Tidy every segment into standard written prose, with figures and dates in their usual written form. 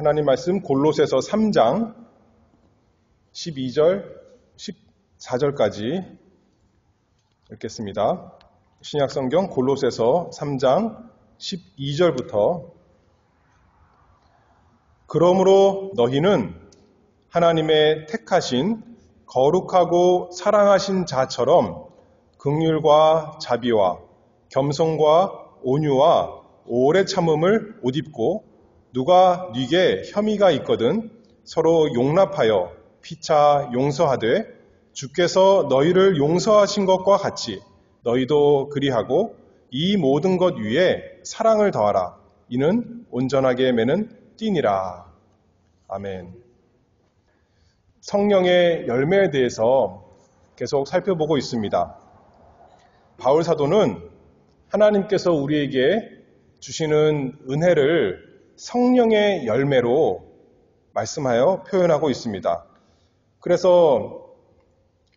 하나님 말씀 골로새서 3장 12절, 14절까지 읽겠습니다. 신약성경 골로새서 3장 12절부터 그러므로 너희는 하나님의 택하신 거룩하고 사랑하신 자처럼 긍휼과 자비와 겸손과 온유와 오래 참음을 옷 입고 누가 네게 혐의가 있거든 서로 용납하여 피차 용서하되 주께서 너희를 용서하신 것과 같이 너희도 그리하고 이 모든 것 위에 사랑을 더하라. 이는 온전하게 매는 띠니라. 아멘. 성령의 열매에 대해서 계속 살펴보고 있습니다. 바울 사도는 하나님께서 우리에게 주시는 은혜를 성령의 열매로 말씀하여 표현하고 있습니다. 그래서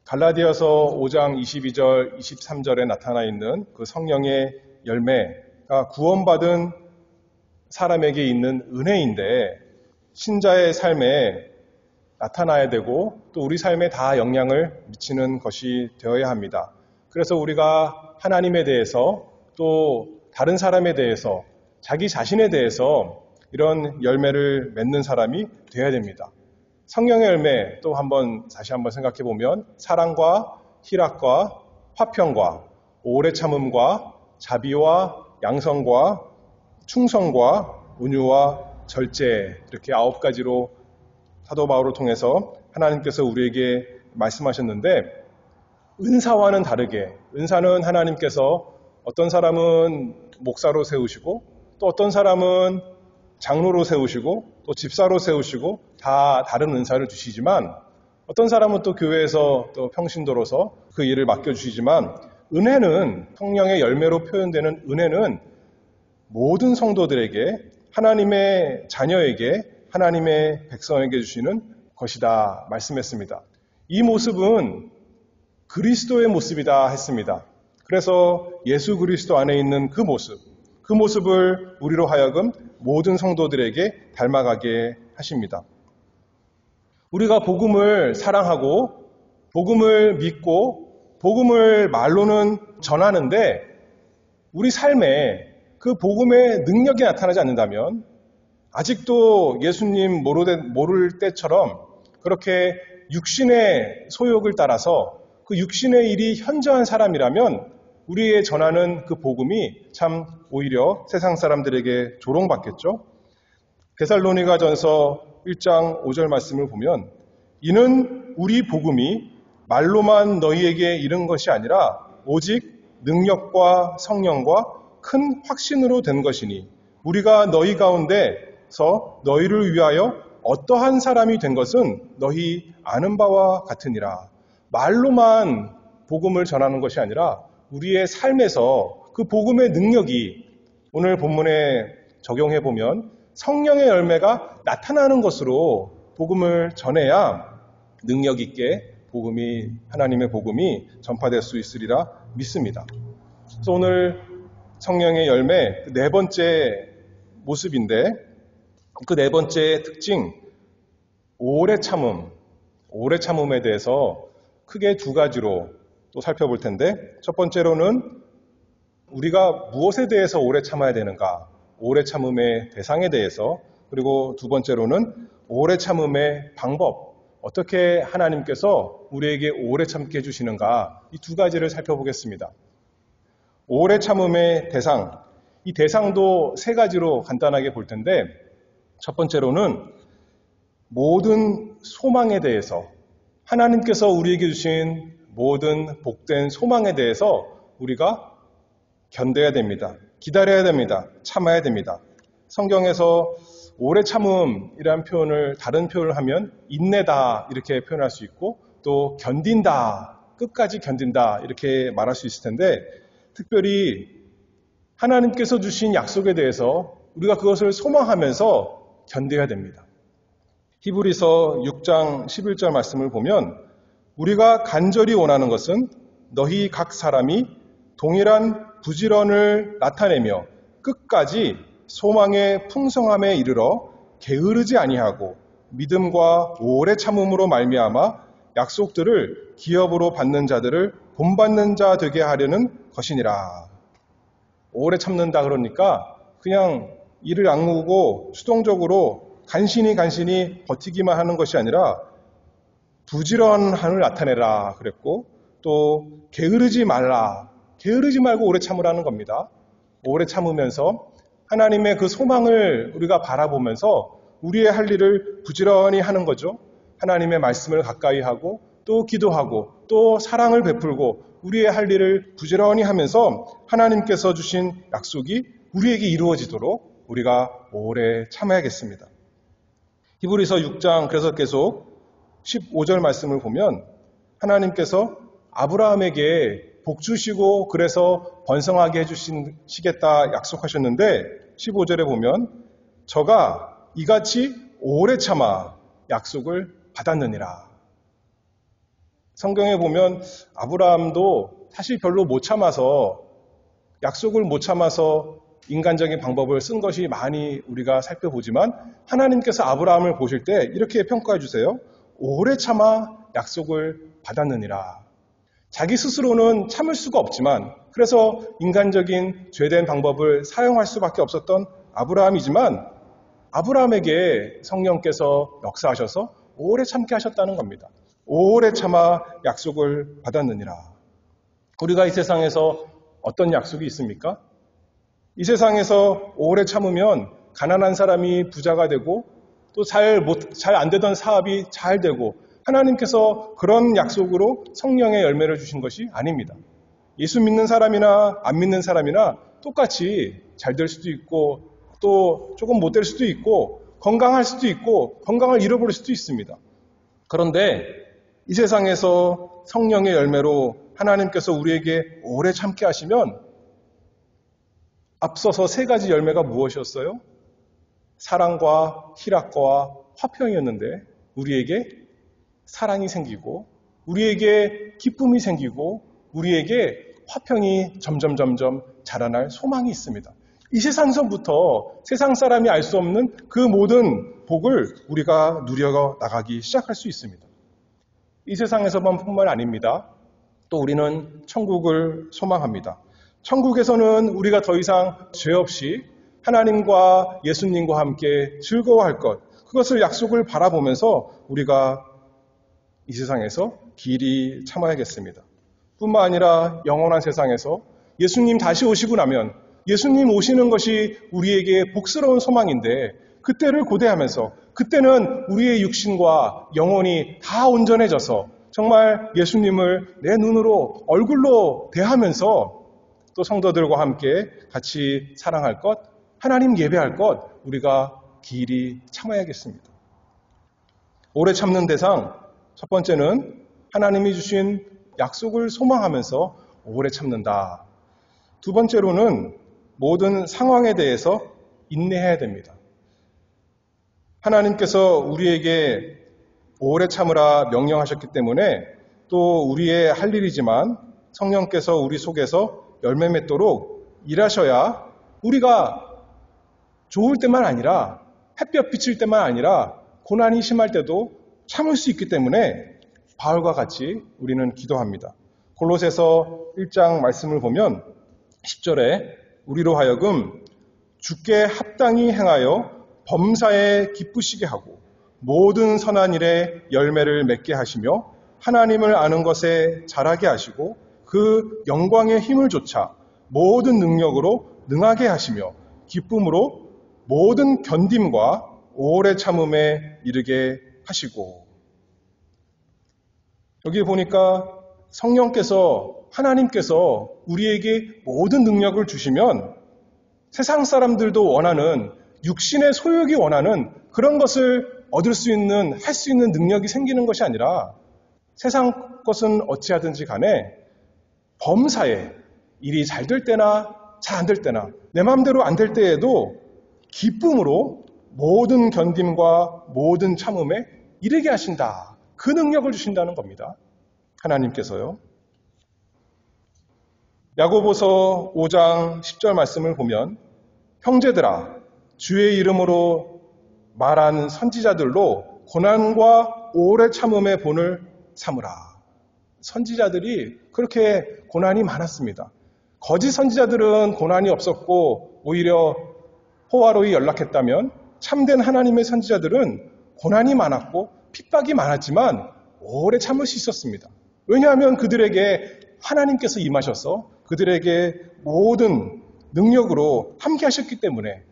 갈라디아서 5장 22절, 23절에 나타나 있는 그 성령의 열매가 구원받은 사람에게 있는 은혜인데 신자의 삶에 나타나야 되고 또 우리 삶에 다 영향을 미치는 것이 되어야 합니다. 그래서 우리가 하나님에 대해서 또 다른 사람에 대해서 자기 자신에 대해서 이런 열매를 맺는 사람이 되어야 됩니다. 성령의 열매 또 다시 한번 생각해 보면 사랑과 희락과 화평과 오래 참음과 자비와 양성과 충성과 온유와 절제 이렇게 9가지로 사도 바울을 통해서 하나님께서 우리에게 말씀하셨는데 은사와는 다르게 은사는 하나님께서 어떤 사람은 목사로 세우시고 또 어떤 사람은 장로로 세우시고 또 집사로 세우시고 다 다른 은사를 주시지만 어떤 사람은 또 교회에서 또 평신도로서 그 일을 맡겨주시지만 은혜는 성령의 열매로 표현되는 은혜는 모든 성도들에게 하나님의 자녀에게 하나님의 백성에게 주시는 것이다 말씀했습니다. 이 모습은 그리스도의 모습이다 했습니다. 그래서 예수 그리스도 안에 있는 그 모습을 우리로 하여금 모든 성도들에게 닮아가게 하십니다. 우리가 복음을 사랑하고 복음을 믿고 복음을 말로는 전하는데 우리 삶에 그 복음의 능력이 나타나지 않는다면 아직도 예수님 모를 때처럼 그렇게 육신의 소욕을 따라서 그 육신의 일이 현저한 사람이라면 우리의 전하는 그 복음이 참 오히려 세상 사람들에게 조롱받겠죠. 데살로니가전서 1장 5절 말씀을 보면 이는 우리 복음이 말로만 너희에게 이른 것이 아니라 오직 능력과 성령과 큰 확신으로 된 것이니 우리가 너희 가운데서 너희를 위하여 어떠한 사람이 된 것은 너희 아는 바와 같으니라. 말로만 복음을 전하는 것이 아니라 우리의 삶에서 그 복음의 능력이 오늘 본문에 적용해 보면 성령의 열매가 나타나는 것으로 복음을 전해야 능력 있게 하나님의 복음이 전파될 수 있으리라 믿습니다. 그래서 오늘 성령의 열매 네 번째 모습인데 그 네 번째 특징 오래 참음에 대해서 크게 두 가지로 또 살펴볼 텐데 첫 번째로는 우리가 무엇에 대해서 오래 참아야 되는가 오래 참음의 대상에 대해서 그리고 두 번째로는 오래 참음의 방법 어떻게 하나님께서 우리에게 오래 참게 해주시는가 이 두 가지를 살펴보겠습니다. 오래 참음의 대상 이 대상도 세 가지로 간단하게 볼 텐데 첫 번째로는 모든 소망에 대해서 하나님께서 우리에게 주신 모든 복된 소망에 대해서 우리가 견뎌야 됩니다. 기다려야 됩니다. 참아야 됩니다. 성경에서 오래 참음이라는 표현을 다른 표현을 하면 인내다 이렇게 표현할 수 있고 또 견딘다, 끝까지 견딘다 이렇게 말할 수 있을 텐데 특별히 하나님께서 주신 약속에 대해서 우리가 그것을 소망하면서 견뎌야 됩니다. 히브리서 6장 11절 말씀을 보면 우리가 간절히 원하는 것은 너희 각 사람이 동일한 부지런을 나타내며 끝까지 소망의 풍성함에 이르러 게으르지 아니하고 믿음과 오래 참음으로 말미암아 약속들을 기업으로 받는 자들을 본받는 자 되게 하려는 것이니라. 오래 참는다 그러니까 그냥 이를 악무고 수동적으로 간신히 버티기만 하는 것이 아니라 부지런함을 나타내라 그랬고, 또 게으르지 말라. 게으르지 말고 오래 참으라는 겁니다. 오래 참으면서 하나님의 그 소망을 우리가 바라보면서 우리의 할 일을 부지런히 하는 거죠. 하나님의 말씀을 가까이 하고 또 기도하고 또 사랑을 베풀고 우리의 할 일을 부지런히 하면서 하나님께서 주신 약속이 우리에게 이루어지도록 우리가 오래 참아야겠습니다. 히브리서 6장 그래서 계속 15절 말씀을 보면 하나님께서 아브라함에게 복 주시고 그래서 번성하게 해주시겠다 약속하셨는데 15절에 보면 저가 이같이 오래 참아 약속을 받았느니라. 성경에 보면 아브라함도 사실 별로 못 참아서 약속을 못 참아서 인간적인 방법을 쓴 것이 많이 우리가 살펴보지만 하나님께서 아브라함을 보실 때 이렇게 평가해 주세요. 오래 참아 약속을 받았느니라. 자기 스스로는 참을 수가 없지만 그래서 인간적인 죄된 방법을 사용할 수밖에 없었던 아브라함이지만 아브라함에게 성령께서 역사하셔서 오래 참게 하셨다는 겁니다. 오래 참아 약속을 받았느니라. 우리가 이 세상에서 어떤 약속이 있습니까? 이 세상에서 오래 참으면 가난한 사람이 부자가 되고 또 잘 안 되던 사업이 잘 되고 하나님께서 그런 약속으로 성령의 열매를 주신 것이 아닙니다. 예수 믿는 사람이나 안 믿는 사람이나 똑같이 잘 될 수도 있고 또 조금 못 될 수도 있고 건강할 수도 있고 건강을 잃어버릴 수도 있습니다. 그런데 이 세상에서 성령의 열매로 하나님께서 우리에게 오래 참게 하시면 앞서서 세 가지 열매가 무엇이었어요? 사랑과 희락과 화평이었는데 우리에게 사랑이 생기고 우리에게 기쁨이 생기고 우리에게 화평이 점점 자라날 소망이 있습니다. 이 세상서부터 세상 사람이 알 수 없는 그 모든 복을 우리가 누려 나가기 시작할 수 있습니다. 이 세상에서만 뿐만 아닙니다. 또 우리는 천국을 소망합니다. 천국에서는 우리가 더 이상 죄 없이 하나님과 예수님과 함께 즐거워할 것, 그것을 약속을 바라보면서 우리가 이 세상에서 길이 참아야겠습니다. 뿐만 아니라 영원한 세상에서 예수님 다시 오시고 나면 예수님 오시는 것이 우리에게 복스러운 소망인데 그때를 고대하면서 그때는 우리의 육신과 영혼이 다 온전해져서 정말 예수님을 내 눈으로 얼굴로 대하면서 또 성도들과 함께 같이 사랑할 것, 하나님 예배할 것 우리가 길이 참아야겠습니다. 오래 참는 대상 첫 번째는 하나님이 주신 약속을 소망하면서 오래 참는다. 두 번째로는 모든 상황에 대해서 인내해야 됩니다. 하나님께서 우리에게 오래 참으라 명령하셨기 때문에 또 우리의 할 일이지만 성령께서 우리 속에서 열매 맺도록 일하셔야 우리가 좋을 때만 아니라 햇볕 비칠 때만 아니라 고난이 심할 때도 참을 수 있기 때문에 바울과 같이 우리는 기도합니다. 골로새서 1장 말씀을 보면 10절에 우리로 하여금 주께 합당히 행하여 범사에 기쁘시게 하고 모든 선한 일에 열매를 맺게 하시며 하나님을 아는 것에 자라게 하시고 그 영광의 힘을 좇아 모든 능력으로 능하게 하시며 기쁨으로 모든 견딤과 오래 참음에 이르게 하시고. 여기 보니까 성령께서 하나님께서 우리에게 모든 능력을 주시면 세상 사람들도 원하는 육신의 소욕이 원하는 그런 것을 얻을 수 있는 할 수 있는 능력이 생기는 것이 아니라 세상 것은 어찌하든지 간에 범사에 일이 잘 될 때나 잘 안 될 때나 내 마음대로 안 될 때에도 기쁨으로 모든 견딤과 모든 참음에 이르게 하신다. 그 능력을 주신다는 겁니다. 하나님께서요. 야고보서 5장 10절 말씀을 보면 형제들아 주의 이름으로 말한 선지자들로 고난과 오래 참음의 본을 삼으라. 선지자들이 그렇게 고난이 많았습니다. 거짓 선지자들은 고난이 없었고 오히려 호화로이 연락했다면 참된 하나님의 선지자들은 고난이 많았고 핍박이 많았지만 오래 참을 수 있었습니다. 왜냐하면 그들에게 하나님께서 임하셔서 그들에게 모든 능력으로 함께 하셨기 때문에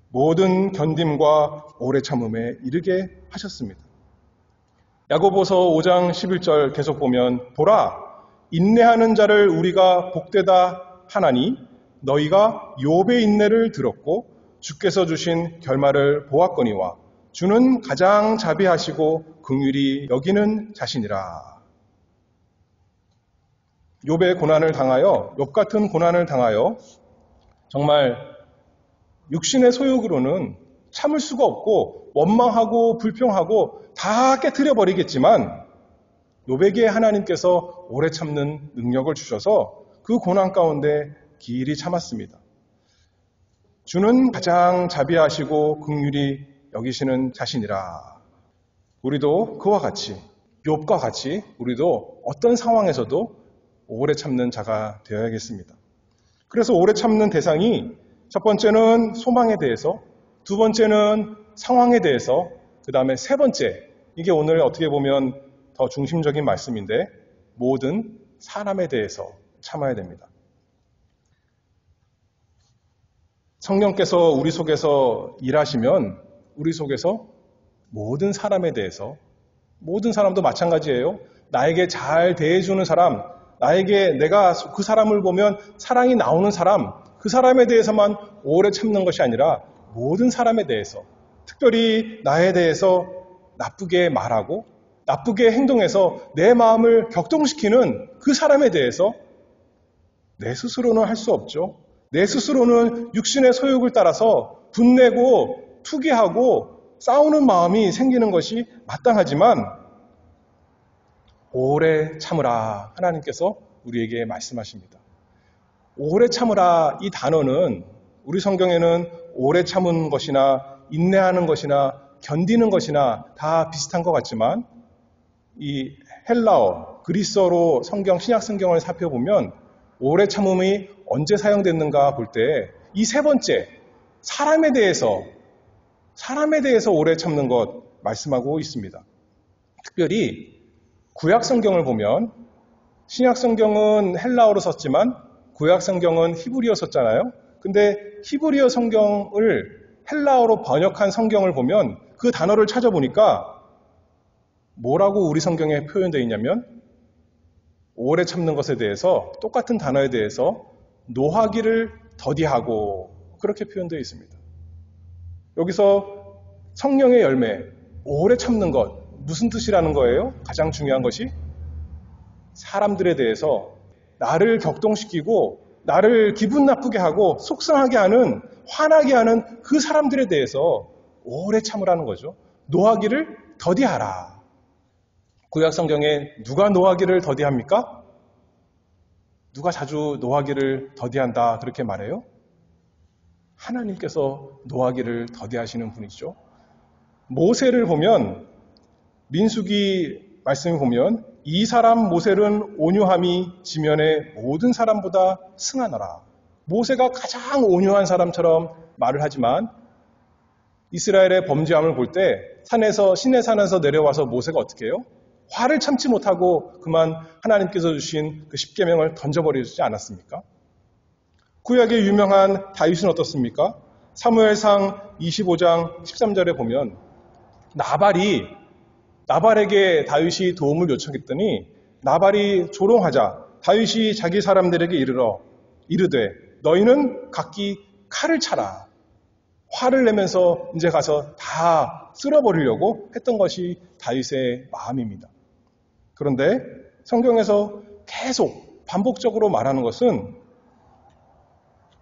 모든 견딤과 오래 참음에 이르게 하셨습니다. 야고보서 5장 11절 계속 보면 보라 인내하는 자를 우리가 복되다 하나니 너희가 욥의 인내를 들었고 주께서 주신 결말을 보았거니와 주는 가장 자비하시고 긍휼히 여기는 자신이라. 욥의 고난을 당하여 욥 같은 고난을 당하여 정말 육신의 소욕으로는 참을 수가 없고 원망하고 불평하고 다 깨트려 버리겠지만 욥에게 하나님께서 오래 참는 능력을 주셔서 그 고난 가운데 길이 참았습니다. 주는 가장 자비하시고 긍휼히 여기시는 자신이라. 우리도 그와 같이 욥과 같이 우리도 어떤 상황에서도 오래 참는 자가 되어야겠습니다. 그래서 오래 참는 대상이 첫 번째는 소망에 대해서, 두 번째는 상황에 대해서, 그 다음에 세 번째, 이게 오늘 어떻게 보면 더 중심적인 말씀인데 모든 사람에 대해서 참아야 됩니다. 성령께서 우리 속에서 일하시면 우리 속에서 모든 사람에 대해서, 모든 사람도 마찬가지예요. 나에게 잘 대해주는 사람, 나에게 내가 그 사람을 보면 사랑이 나오는 사람, 그 사람에 대해서만 오래 참는 것이 아니라 모든 사람에 대해서, 특별히 나에 대해서 나쁘게 말하고 나쁘게 행동해서 내 마음을 격동시키는 그 사람에 대해서 내 스스로는 할 수 없죠. 내 스스로는 육신의 소욕을 따라서 분내고 투기하고 싸우는 마음이 생기는 것이 마땅하지만 오래 참으라 하나님께서 우리에게 말씀하십니다. 오래 참으라 이 단어는 우리 성경에는 오래 참은 것이나 인내하는 것이나 견디는 것이나 다 비슷한 것 같지만 이 헬라어, 그리스어로 신약 성경을 살펴보면 오래 참음이 언제 사용됐는가 볼 때 이 세 번째 사람에 대해서 오래 참는 것 말씀하고 있습니다. 특별히 구약 성경을 보면 신약 성경은 헬라어로 썼지만 구약 성경은 히브리어 썼잖아요. 근데 히브리어 성경을 헬라어로 번역한 성경을 보면 그 단어를 찾아보니까 뭐라고 우리 성경에 표현되어 있냐면 오래 참는 것에 대해서 똑같은 단어에 대해서 노하기를 더디하고 그렇게 표현되어 있습니다. 여기서 성령의 열매, 오래 참는 것 무슨 뜻이라는 거예요? 가장 중요한 것이 사람들에 대해서 나를 격동시키고 나를 기분 나쁘게 하고 속상하게 하는 화나게 하는 그 사람들에 대해서 오래 참으라는 거죠. 노하기를 더디하라. 구약 성경에 누가 노하기를 더디합니까? 누가 자주 노하기를 더디한다 그렇게 말해요? 하나님께서 노하기를 더디하시는 분이죠. 모세를 보면 민수기 말씀을 보면 이 사람 모세는 온유함이 지면의 모든 사람보다 승하노라. 모세가 가장 온유한 사람처럼 말을 하지만 이스라엘의 범죄함을 볼 때 시내 산에서 내려와서 모세가 어떻게 해요? 화를 참지 못하고 그만 하나님께서 주신 그 십계명을 던져버리지 않았습니까? 구약의 유명한 다윗은 어떻습니까? 사무엘상 25장 13절에 보면 나발에게 다윗이 도움을 요청했더니 나발이 조롱하자 다윗이 자기 사람들에게 이르되 너희는 각기 칼을 차라. 화를 내면서 이제 가서 다 쓸어버리려고 했던 것이 다윗의 마음입니다. 그런데 성경에서 계속 반복적으로 말하는 것은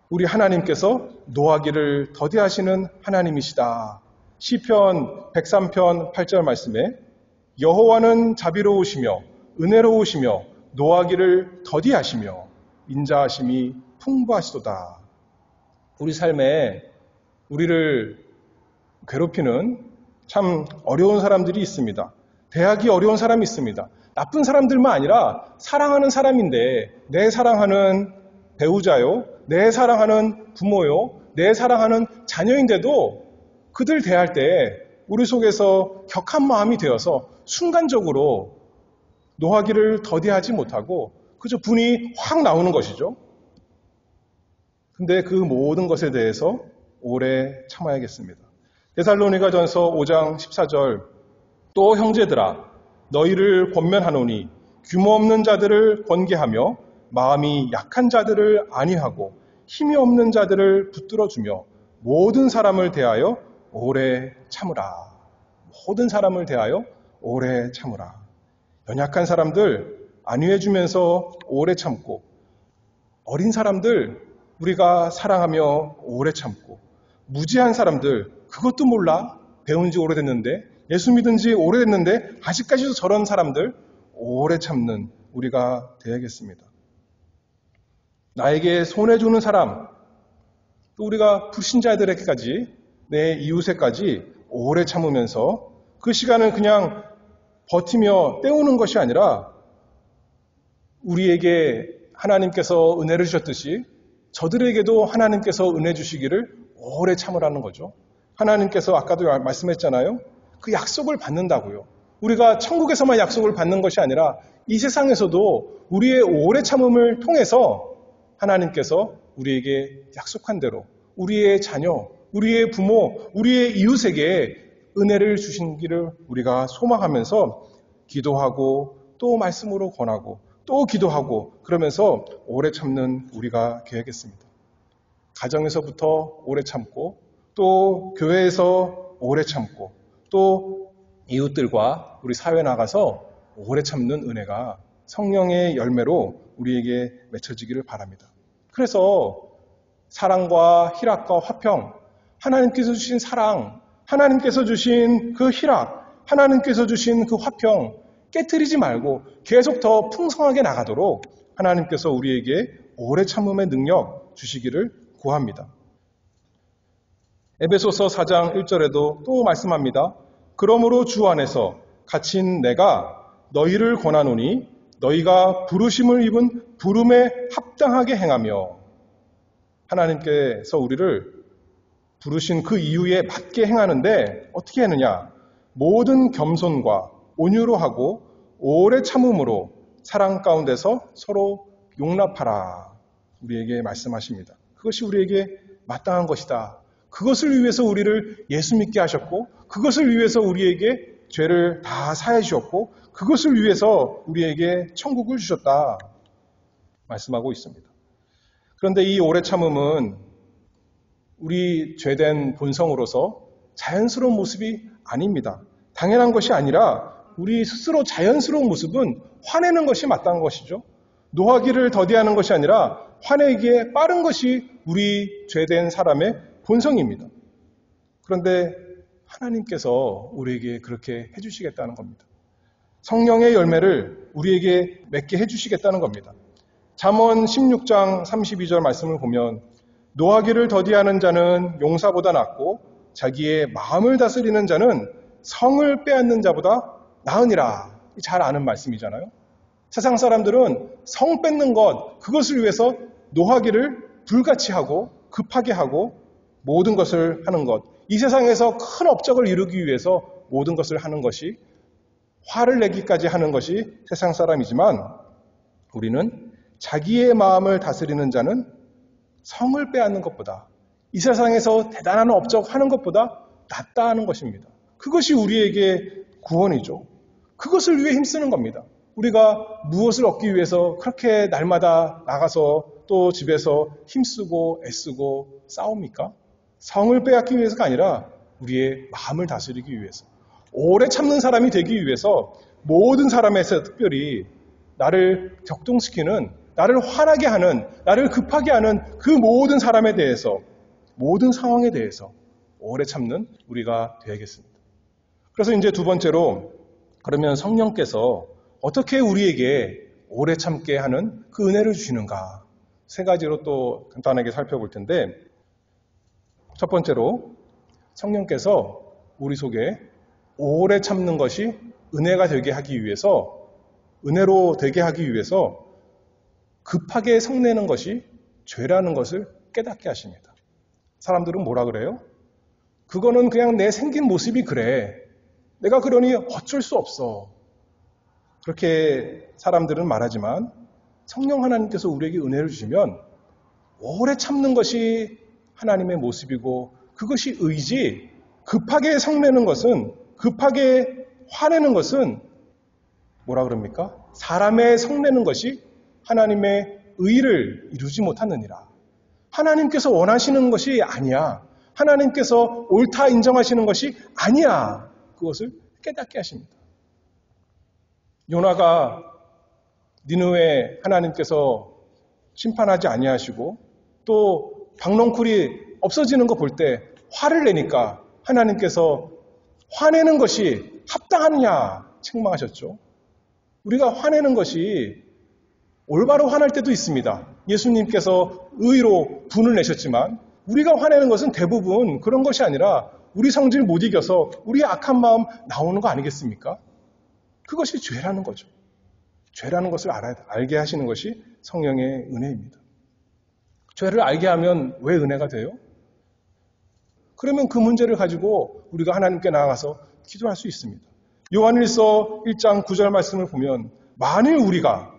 우리 하나님께서 노하기를 더디하시는 하나님이시다. 시편 103편 8절 말씀에 여호와는 자비로우시며 은혜로우시며 노하기를 더디하시며 인자하심이 풍부하시도다. 우리 삶에 우리를 괴롭히는 참 어려운 사람들이 있습니다. 대하기 어려운 사람이 있습니다. 나쁜 사람들만 아니라 사랑하는 사람인데 내 사랑하는 배우자요, 내 사랑하는 부모요, 내 사랑하는 자녀인데도 그들 대할 때 우리 속에서 격한 마음이 되어서 순간적으로 노하기를 더디하지 못하고 그저 분이 확 나오는 것이죠. 근데 그 모든 것에 대해서 오래 참아야겠습니다. 데살로니가전서 5장 14절 또 형제들아 너희를 권면하노니 규모 없는 자들을 권계하며 마음이 약한 자들을 안위하고 힘이 없는 자들을 붙들어주며 모든 사람을 대하여 오래 참으라. 모든 사람을 대하여 오래 참으라. 연약한 사람들 안위해주면서 오래 참고 어린 사람들 우리가 사랑하며 오래 참고 무지한 사람들 그것도 몰라 배운 지 오래됐는데 예수 믿은 지 오래됐는데 아직까지도 저런 사람들 오래 참는 우리가 되야겠습니다. 나에게 손해주는 사람 또 우리가 불신자들에게까지 내 이웃에까지 오래 참으면서 그 시간을 그냥 버티며 때우는 것이 아니라 우리에게 하나님께서 은혜를 주셨듯이 저들에게도 하나님께서 은혜 주시기를 오래 참으라는 거죠. 하나님께서 아까도 말씀했잖아요. 그 약속을 받는다고요. 우리가 천국에서만 약속을 받는 것이 아니라 이 세상에서도 우리의 오래 참음을 통해서 하나님께서 우리에게 약속한 대로 우리의 자녀, 우리의 부모, 우리의 이웃에게 은혜를 주시기를 우리가 소망하면서 기도하고 또 말씀으로 권하고 또 기도하고 그러면서 오래 참는 우리가 되야겠습니다. 가정에서부터 오래 참고 또 교회에서 오래 참고 또 이웃들과 우리 사회에 나가서 오래 참는 은혜가 성령의 열매로 우리에게 맺혀지기를 바랍니다. 그래서 사랑과 희락과 화평, 하나님께서 주신 사랑, 하나님께서 주신 그 희락, 하나님께서 주신 그 화평 깨트리지 말고 계속 더 풍성하게 나가도록 하나님께서 우리에게 오래 참음의 능력 주시기를 구합니다. 에베소서 4장 1절에도 또 말씀합니다. 그러므로 주 안에서 갇힌 내가 너희를 권하노니 너희가 부르심을 입은 부름에 합당하게 행하며 하나님께서 우리를 부르신 그 이유에 맞게 행하는데 어떻게 하느냐? 모든 겸손과 온유로 하고 오래 참음으로 사랑 가운데서 서로 용납하라. 우리에게 말씀하십니다. 그것이 우리에게 마땅한 것이다. 그것을 위해서 우리를 예수 믿게 하셨고 그것을 위해서 우리에게 죄를 다 사해 주셨고 그것을 위해서 우리에게 천국을 주셨다. 말씀하고 있습니다. 그런데 이 오래 참음은 우리 죄된 본성으로서 자연스러운 모습이 아닙니다. 당연한 것이 아니라 우리 스스로 자연스러운 모습은 화내는 것이 마땅한 것이죠. 노하기를 더디하는 것이 아니라 화내기에 빠른 것이 우리 죄된 사람의 본성입니다. 그런데 하나님께서 우리에게 그렇게 해주시겠다는 겁니다. 성령의 열매를 우리에게 맺게 해주시겠다는 겁니다. 잠언 16장 32절 말씀을 보면 노하기를 더디하는 자는 용사보다 낫고 자기의 마음을 다스리는 자는 성을 빼앗는 자보다 나으니라. 잘 아는 말씀이잖아요. 세상 사람들은 성 뺏는 것, 그것을 위해서 노하기를 불같이 하고 급하게 하고 모든 것을 하는 것. 이 세상에서 큰 업적을 이루기 위해서 모든 것을 하는 것이 화를 내기까지 하는 것이 세상 사람이지만 우리는 자기의 마음을 다스리는 자는 성을 빼앗는 것보다 이 세상에서 대단한 업적 하는 것보다 낫다 하는 것입니다. 그것이 우리에게 구원이죠. 그것을 위해 힘쓰는 겁니다. 우리가 무엇을 얻기 위해서 그렇게 날마다 나가서 또 집에서 힘쓰고 애쓰고 싸웁니까? 성을 빼앗기 위해서가 아니라 우리의 마음을 다스리기 위해서 오래 참는 사람이 되기 위해서 모든 사람에서 특별히 나를 격동시키는 나를 화나게 하는 나를 급하게 하는 그 모든 사람에 대해서 모든 상황에 대해서 오래 참는 우리가 되야겠습니다. 그래서 이제 두 번째로 그러면 성령께서 어떻게 우리에게 오래 참게 하는 그 은혜를 주시는가 세 가지로 또 간단하게 살펴볼 텐데 첫 번째로 성령께서 우리 속에 오래 참는 것이 은혜가 되게 하기 위해서, 은혜로 되게 하기 위해서 급하게 성내는 것이 죄라는 것을 깨닫게 하십니다. 사람들은 뭐라 그래요? 그거는 그냥 내 생긴 모습이 그래. 내가 그러니 어쩔 수 없어. 그렇게 사람들은 말하지만 성령 하나님께서 우리에게 은혜를 주시면 오래 참는 것이 하나님의 모습이고 그것이 의지, 급하게 성내는 것은, 급하게 화내는 것은 뭐라 그럽니까? 사람의 성내는 것이 하나님의 의를 이루지 못하느니라. 하나님께서 원하시는 것이 아니야. 하나님께서 옳다 인정하시는 것이 아니야. 그것을 깨닫게 하십니다. 요나가 니느웨 하나님께서 심판하지 아니하시고 또 박농쿨이 없어지는 거 볼 때 화를 내니까 하나님께서 화내는 것이 합당하느냐 책망하셨죠. 우리가 화내는 것이 올바로 화날 때도 있습니다. 예수님께서 의로 분을 내셨지만 우리가 화내는 것은 대부분 그런 것이 아니라 우리 성질 못 이겨서 우리의 악한 마음 나오는 거 아니겠습니까? 그것이 죄라는 거죠. 죄라는 것을 알게 하시는 것이 성령의 은혜입니다. 죄를 알게 하면 왜 은혜가 돼요? 그러면 그 문제를 가지고 우리가 하나님께 나아가서 기도할 수 있습니다. 요한일서 1장 9절 말씀을 보면 만일 우리가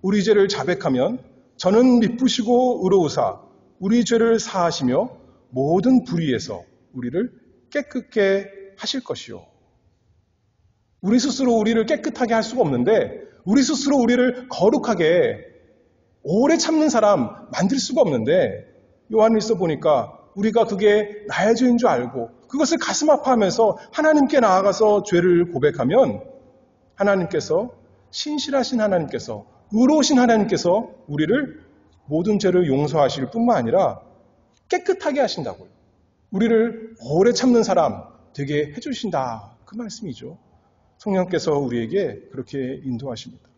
우리 죄를 자백하면 저는 미쁘시고 의로우사 우리 죄를 사하시며 모든 불의에서 우리를 깨끗게 하실 것이요. 우리 스스로 우리를 깨끗하게 할 수가 없는데 우리 스스로 우리를 거룩하게 오래 참는 사람 만들 수가 없는데 요한일서 보니까 우리가 그게 나의 죄인 줄 알고 그것을 가슴 아파하면서 하나님께 나아가서 죄를 고백하면 하나님께서 신실하신 하나님께서 의로우신 하나님께서 우리를 모든 죄를 용서하실 뿐만 아니라 깨끗하게 하신다고요. 우리를 오래 참는 사람 되게 해주신다. 그 말씀이죠. 성령께서 우리에게 그렇게 인도하십니다.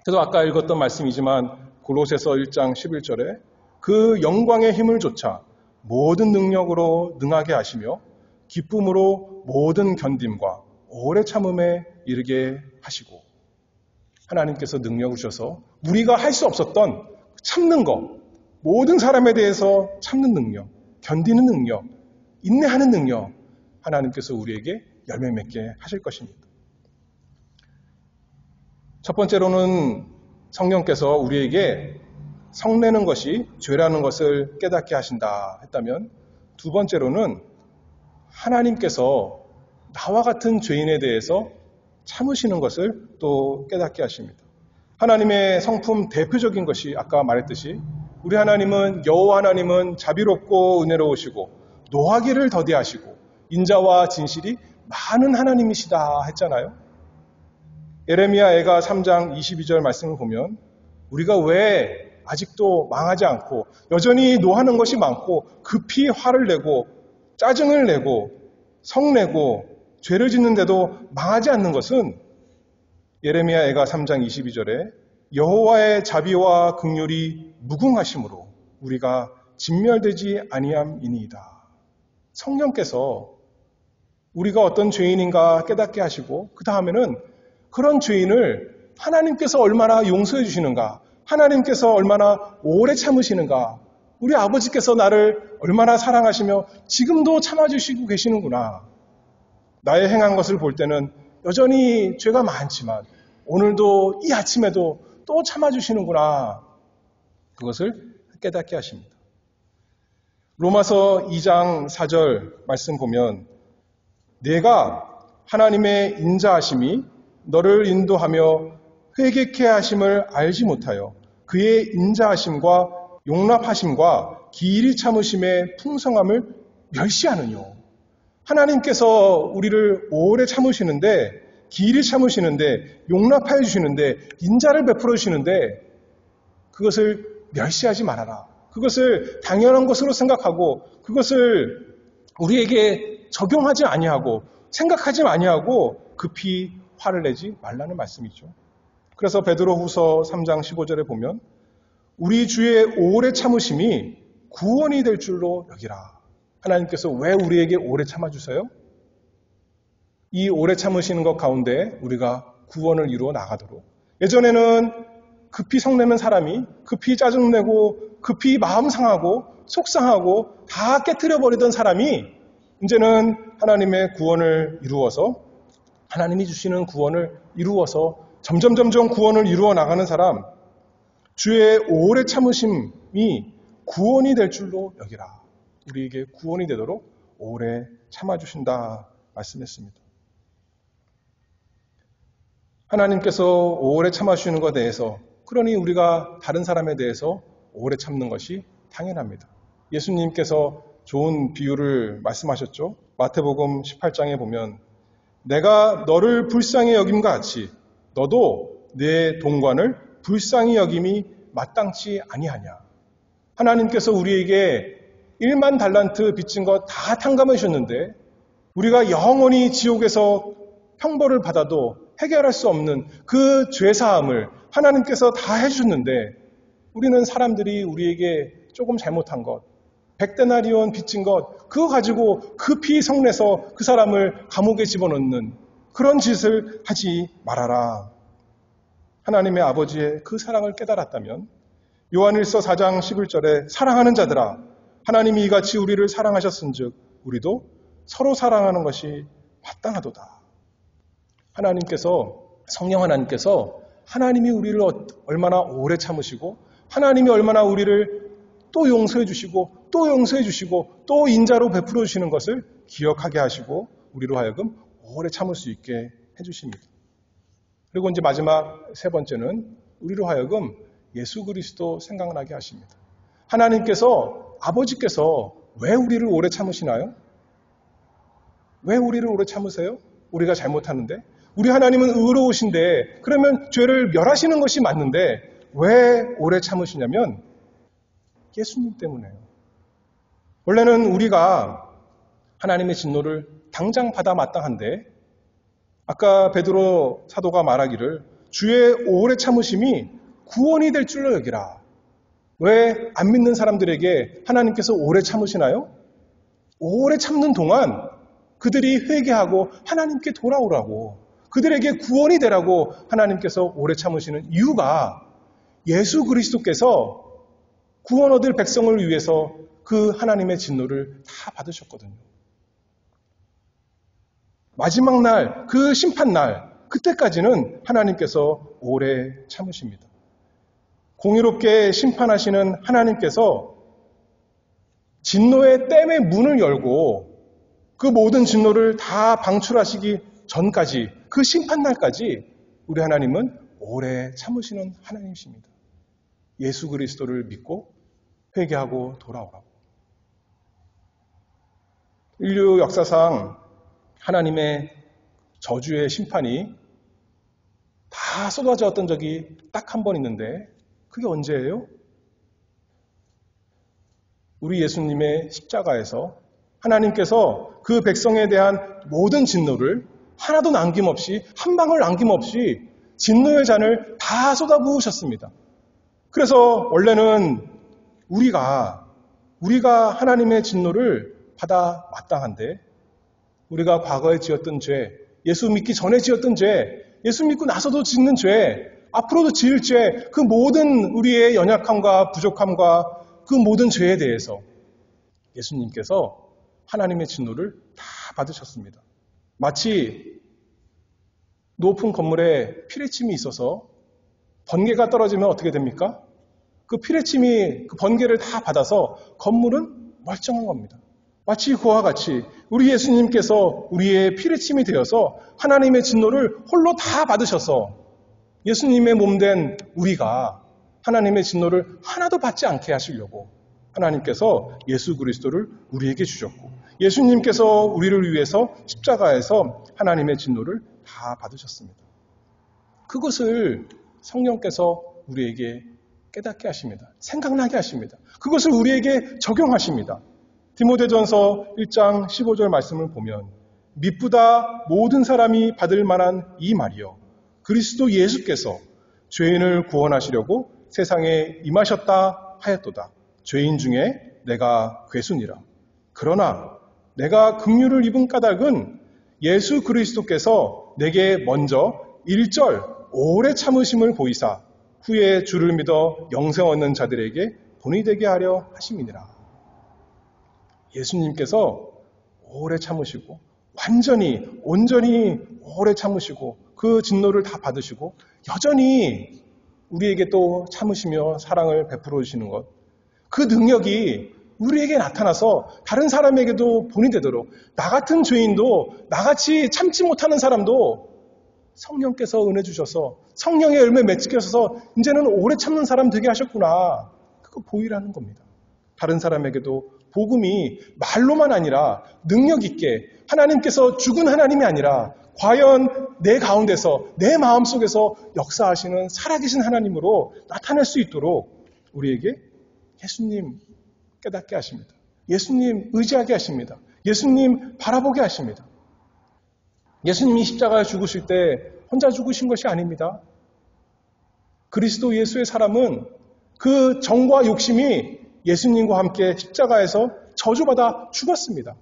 그래서 아까 읽었던 말씀이지만 골로새서 1장 11절에 그 영광의 힘을 조차 모든 능력으로 능하게 하시며 기쁨으로 모든 견딤과 오래 참음에 이르게 하시고 하나님께서 능력을 주셔서 우리가 할 수 없었던 참는 것, 모든 사람에 대해서 참는 능력, 견디는 능력, 인내하는 능력 하나님께서 우리에게 열매 맺게 하실 것입니다. 첫 번째로는 성령께서 우리에게 성내는 것이 죄라는 것을 깨닫게 하신다 했다면 두 번째로는 하나님께서 나와 같은 죄인에 대해서 참으시는 것을 또 깨닫게 하십니다. 하나님의 성품 대표적인 것이 아까 말했듯이 우리 하나님은 여호와 하나님은 자비롭고 은혜로우시고 노하기를 더디하시고 인자와 진실이 많은 하나님이시다 했잖아요. 예레미야 애가 3장 22절 말씀을 보면 우리가 왜 아직도 망하지 않고 여전히 노하는 것이 많고 급히 화를 내고 짜증을 내고 성내고 죄를 짓는데도 망하지 않는 것은 예레미야 애가 3장 22절에 여호와의 자비와 긍휼이 무궁하심으로 우리가 진멸되지 아니함이니이다. 성령께서 우리가 어떤 죄인인가 깨닫게 하시고 그 다음에는 그런 죄인을 하나님께서 얼마나 용서해 주시는가, 하나님께서 얼마나 오래 참으시는가, 우리 아버지께서 나를 얼마나 사랑하시며 지금도 참아주시고 계시는구나. 나의 행한 것을 볼 때는 여전히 죄가 많지만 오늘도 이 아침에도 또 참아주시는구나. 그것을 깨닫게 하십니다. 로마서 2장 4절 말씀 보면 내가 하나님의 인자하심이 너를 인도하며 회개케 하심을 알지 못하여 그의 인자하심과 용납하심과 길이 참으심의 풍성함을 멸시하느뇨. 하나님께서 우리를 오래 참으시는데 길이 참으시는데 용납하여 주시는데 인자를 베풀어 주시는데 그것을 멸시하지 말아라. 그것을 당연한 것으로 생각하고 그것을 우리에게 적용하지 아니하고 생각하지 아니하고 급히 화를 내지 말라는 말씀이죠. 그래서 베드로후서 3장 15절에 보면 우리 주의 오래 참으심이 구원이 될 줄로 여기라. 하나님께서 왜 우리에게 오래 참아주세요? 이 오래 참으시는 것 가운데 우리가 구원을 이루어 나가도록. 예전에는 급히 성내는 사람이 급히 짜증내고 급히 마음 상하고 속상하고 다 깨트려버리던 사람이 이제는 하나님의 구원을 이루어서 하나님이 주시는 구원을 이루어서 점점 구원을 이루어 나가는 사람, 주의 오래 참으심이 구원이 될 줄로 여기라. 우리에게 구원이 되도록 오래 참아주신다 말씀했습니다. 하나님께서 오래 참아주시는 것에 대해서, 그러니 우리가 다른 사람에 대해서 오래 참는 것이 당연합니다. 예수님께서 좋은 비유를 말씀하셨죠. 마태복음 18장에 보면 내가 너를 불쌍히 여김과 같이 너도 내 동관을 불쌍히 여김이 마땅치 아니하냐. 하나님께서 우리에게 1만 달란트 빚진 것 다 탕감해 주셨는데 우리가 영원히 지옥에서 형벌을 받아도 해결할 수 없는 그 죄사함을 하나님께서 다 해주셨는데 우리는 사람들이 우리에게 조금 잘못한 것, 100데나리온 빚진 것, 그거 가지고 급히 성내서 그 사람을 감옥에 집어넣는 그런 짓을 하지 말아라. 하나님의 아버지의 그 사랑을 깨달았다면 요한일서 4장 11절에 사랑하는 자들아 하나님이 이같이 우리를 사랑하셨은즉 우리도 서로 사랑하는 것이 마땅하도다. 하나님께서, 성령 하나님께서 하나님이 우리를 얼마나 오래 참으시고 하나님이 얼마나 우리를 또 용서해 주시고 또 용서해 주시고 또 인자로 베풀어 주시는 것을 기억하게 하시고 우리로 하여금 오래 참을 수 있게 해주십니다. 그리고 이제 마지막 세 번째는 우리로 하여금 예수 그리스도 생각나게 하십니다. 하나님께서, 아버지께서 왜 우리를 오래 참으시나요? 왜 우리를 오래 참으세요? 우리가 잘못하는데. 우리 하나님은 의로우신데 그러면 죄를 멸하시는 것이 맞는데 왜 오래 참으시냐면 예수님 때문에요. 원래는 우리가 하나님의 진노를 당장 받아 마땅한데 아까 베드로 사도가 말하기를 주의 오래 참으심이 구원이 될 줄로 여기라. 왜 안 믿는 사람들에게 하나님께서 오래 참으시나요? 오래 참는 동안 그들이 회개하고 하나님께 돌아오라고, 그들에게 구원이 되라고 하나님께서 오래 참으시는 이유가 예수 그리스도께서 구원 얻을 백성을 위해서 그 하나님의 진노를 다 받으셨거든요. 마지막 날, 그 심판날, 그때까지는 하나님께서 오래 참으십니다. 공의롭게 심판하시는 하나님께서 진노의 댐의 문을 열고 그 모든 진노를 다 방출하시기 전까지, 그 심판날까지 우리 하나님은 오래 참으시는 하나님이십니다. 예수 그리스도를 믿고 회개하고 돌아오라고. 인류 역사상 하나님의 저주의 심판이 다 쏟아졌던 적이 딱 한 번 있는데 그게 언제예요? 우리 예수님의 십자가에서 하나님께서 그 백성에 대한 모든 진노를 하나도 남김없이, 한 방울 남김없이 진노의 잔을 다 쏟아부으셨습니다. 그래서 원래는 우리가 하나님의 진노를 받아 마땅한데 우리가 과거에 지었던 죄, 예수 믿기 전에 지었던 죄, 예수 믿고 나서도 짓는 죄, 앞으로도 지을 죄, 그 모든 우리의 연약함과 부족함과 그 모든 죄에 대해서 예수님께서 하나님의 진노를 다 받으셨습니다. 마치 높은 건물에 피뢰침이 있어서 번개가 떨어지면 어떻게 됩니까? 그 피뢰침이 그 번개를 다 받아서 건물은 멀쩡한 겁니다. 마치 그와 같이 우리 예수님께서 우리의 피뢰침이 되어서 하나님의 진노를 홀로 다 받으셔서 예수님의 몸된 우리가 하나님의 진노를 하나도 받지 않게 하시려고 하나님께서 예수 그리스도를 우리에게 주셨고 예수님께서 우리를 위해서 십자가에서 하나님의 진노를 다 받으셨습니다. 그것을 성령께서 우리에게 깨닫게 하십니다. 생각나게 하십니다. 그것을 우리에게 적용하십니다. 디모데전서 1장 15절 말씀을 보면 미쁘다 모든 사람이 받을 만한 이 말이요 그리스도 예수께서 죄인을 구원하시려고 세상에 임하셨다 하였도다. 죄인 중에 내가 괴순이라. 그러나 내가 긍휼을 입은 까닭은 예수 그리스도께서 내게 먼저 1절 오래 참으심을 보이사 후에 주를 믿어 영생 얻는 자들에게 본이 되게 하려 하심이니라. 예수님께서 오래 참으시고 온전히 오래 참으시고 그 진노를 다 받으시고 여전히 우리에게 또 참으시며 사랑을 베풀어 주시는 것, 그 능력이 우리에게 나타나서 다른 사람에게도 본이 되도록, 나 같은 죄인도, 나같이 참지 못하는 사람도 성령께서 은혜 주셔서 성령의 열매 맺게 하셔서 이제는 오래 참는 사람 되게 하셨구나. 그거 보이라는 겁니다. 다른 사람에게도 복음이 말로만 아니라 능력 있게, 하나님께서 죽은 하나님이 아니라 과연 내 가운데서, 내 마음속에서 역사하시는 살아계신 하나님으로 나타낼 수 있도록 우리에게 예수님 깨닫게 하십니다. 예수님 의지하게 하십니다. 예수님 바라보게 하십니다. 예수님이 십자가에 죽으실 때 혼자 죽으신 것이 아닙니다. 그리스도 예수의 사람은 그 정과 욕심이 예수님과 함께 십자가에서 저주받아 죽었습니다.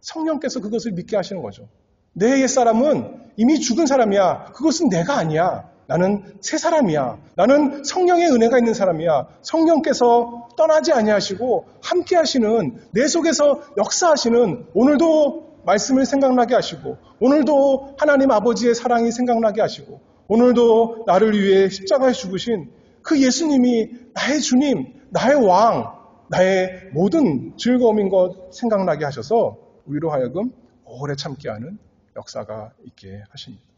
성령께서 그것을 믿게 하시는 거죠. 내 옛사람은 이미 죽은 사람이야. 그것은 내가 아니야. 나는 새 사람이야. 나는 성령의 은혜가 있는 사람이야. 성령께서 떠나지 아니하시고 함께 하시는, 내 속에서 역사하시는, 오늘도 말씀을 생각나게 하시고, 오늘도 하나님 아버지의 사랑이 생각나게 하시고, 오늘도 나를 위해 십자가에 죽으신 그 예수님이 나의 주님, 나의 왕, 나의 모든 즐거움인 것 생각나게 하셔서 우리로 하여금 오래 참게 하는 역사가 있게 하십니다.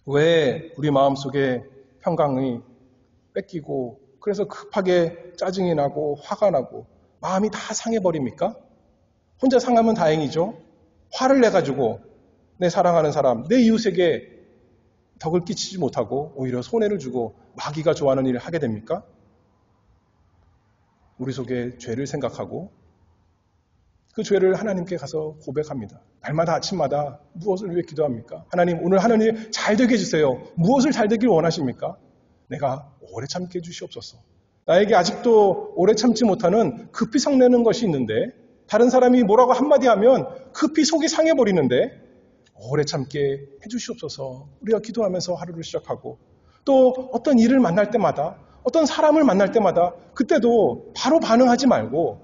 왜 우리 마음속에 평강이 뺏기고 그래서 급하게 짜증이 나고 화가 나고 마음이 다 상해버립니까? 혼자 상하면 다행이죠. 화를 내가지고 내 사랑하는 사람, 내 이웃에게 덕을 끼치지 못하고 오히려 손해를 주고 마귀가 좋아하는 일을 하게 됩니까? 우리 속에 죄를 생각하고 그 죄를 하나님께 가서 고백합니다. 날마다 아침마다 무엇을 위해 기도합니까? 하나님, 오늘 하는 일 잘 되게 해주세요. 무엇을 잘 되길 원하십니까? 내가 오래 참게 해주시옵소서. 나에게 아직도 오래 참지 못하는 급히 성내는 것이 있는데, 다른 사람이 뭐라고 한마디 하면 급히 속이 상해버리는데 오래 참게 해주시옵소서. 우리가 기도하면서 하루를 시작하고, 또 어떤 일을 만날 때마다, 어떤 사람을 만날 때마다 그때도 바로 반응하지 말고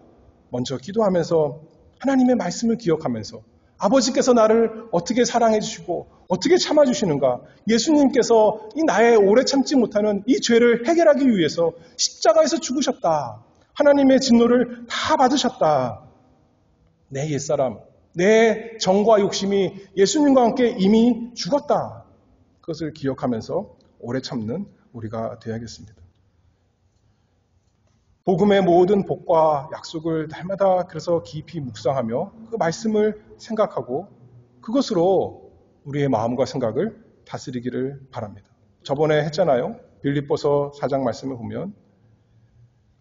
먼저 기도하면서 하나님의 말씀을 기억하면서 아버지께서 나를 어떻게 사랑해 주시고 어떻게 참아주시는가, 예수님께서 이 나의 오래 참지 못하는 이 죄를 해결하기 위해서 십자가에서 죽으셨다. 하나님의 진노를 다 받으셨다. 내 옛사람, 내 정과 욕심이 예수님과 함께 이미 죽었다. 그것을 기억하면서 오래 참는 우리가 되어야겠습니다. 복음의 모든 복과 약속을 날마다 그래서 깊이 묵상하며 그 말씀을 생각하고 그것으로 우리의 마음과 생각을 다스리기를 바랍니다. 저번에 했잖아요. 빌립보서 4장 말씀을 보면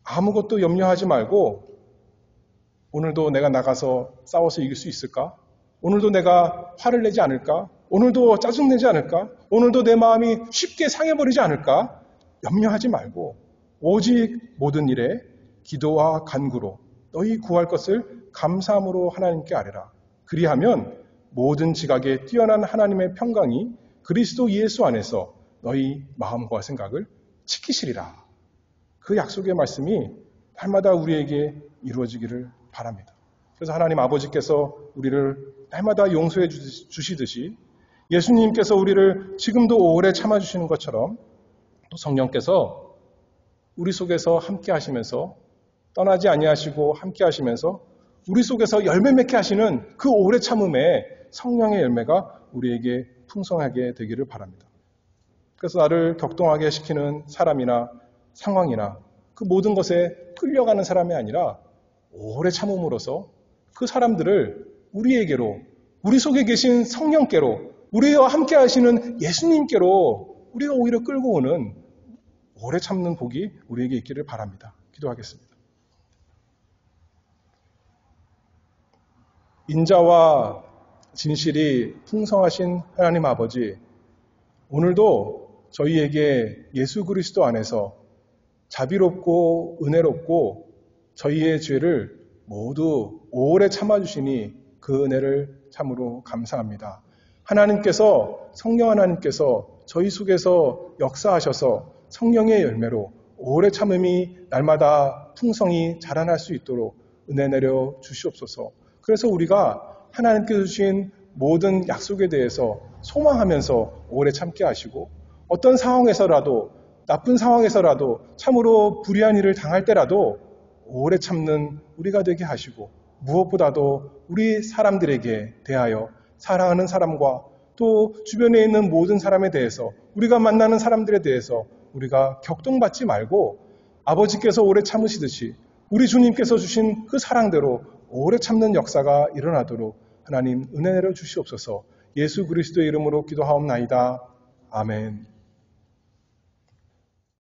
아무것도 염려하지 말고 오늘도 내가 나가서 싸워서 이길 수 있을까? 오늘도 내가 화를 내지 않을까? 오늘도 짜증내지 않을까? 오늘도 내 마음이 쉽게 상해버리지 않을까? 염려하지 말고 오직 모든 일에 기도와 간구로 너희 구할 것을 감사함으로 하나님께 아뢰라. 그리하면 모든 지각에 뛰어난 하나님의 평강이 그리스도 예수 안에서 너희 마음과 생각을 지키시리라. 그 약속의 말씀이 날마다 우리에게 이루어지기를 바랍니다. 그래서 하나님 아버지께서 우리를 날마다 용서해 주시듯이 예수님께서 우리를 지금도 오래 참아주시는 것처럼 또 성령께서 우리 속에서 함께 하시면서 떠나지 아니하시고 함께 하시면서 우리 속에서 열매 맺게 하시는 그 오래 참음에 성령의 열매가 우리에게 풍성하게 되기를 바랍니다. 그래서 나를 격동하게 시키는 사람이나 상황이나 그 모든 것에 끌려가는 사람이 아니라 오래 참음으로써 그 사람들을 우리에게로, 우리 속에 계신 성령께로, 우리와 함께 하시는 예수님께로 우리가 오히려 끌고 오는 오래 참는 복이 우리에게 있기를 바랍니다. 기도하겠습니다. 인자와 진실이 풍성하신 하나님 아버지, 오늘도 저희에게 예수 그리스도 안에서 자비롭고 은혜롭고 저희의 죄를 모두 오래 참아주시니 그 은혜를 참으로 감사합니다. 하나님께서, 성령 하나님께서 저희 속에서 역사하셔서 성령의 열매로 오래 참음이 날마다 풍성히 자라날 수 있도록 은혜 내려 주시옵소서. 그래서 우리가 하나님께서 주신 모든 약속에 대해서 소망하면서 오래 참게 하시고, 어떤 상황에서라도, 나쁜 상황에서라도, 참으로 불의한 일을 당할 때라도 오래 참는 우리가 되게 하시고, 무엇보다도 우리 사람들에게 대하여 사랑하는 사람과 또 주변에 있는 모든 사람에 대해서, 우리가 만나는 사람들에 대해서 우리가 격동받지 말고 아버지께서 오래 참으시듯이 우리 주님께서 주신 그 사랑대로 오래 참는 역사가 일어나도록 하나님 은혜 내려 주시옵소서. 예수 그리스도의 이름으로 기도하옵나이다. 아멘.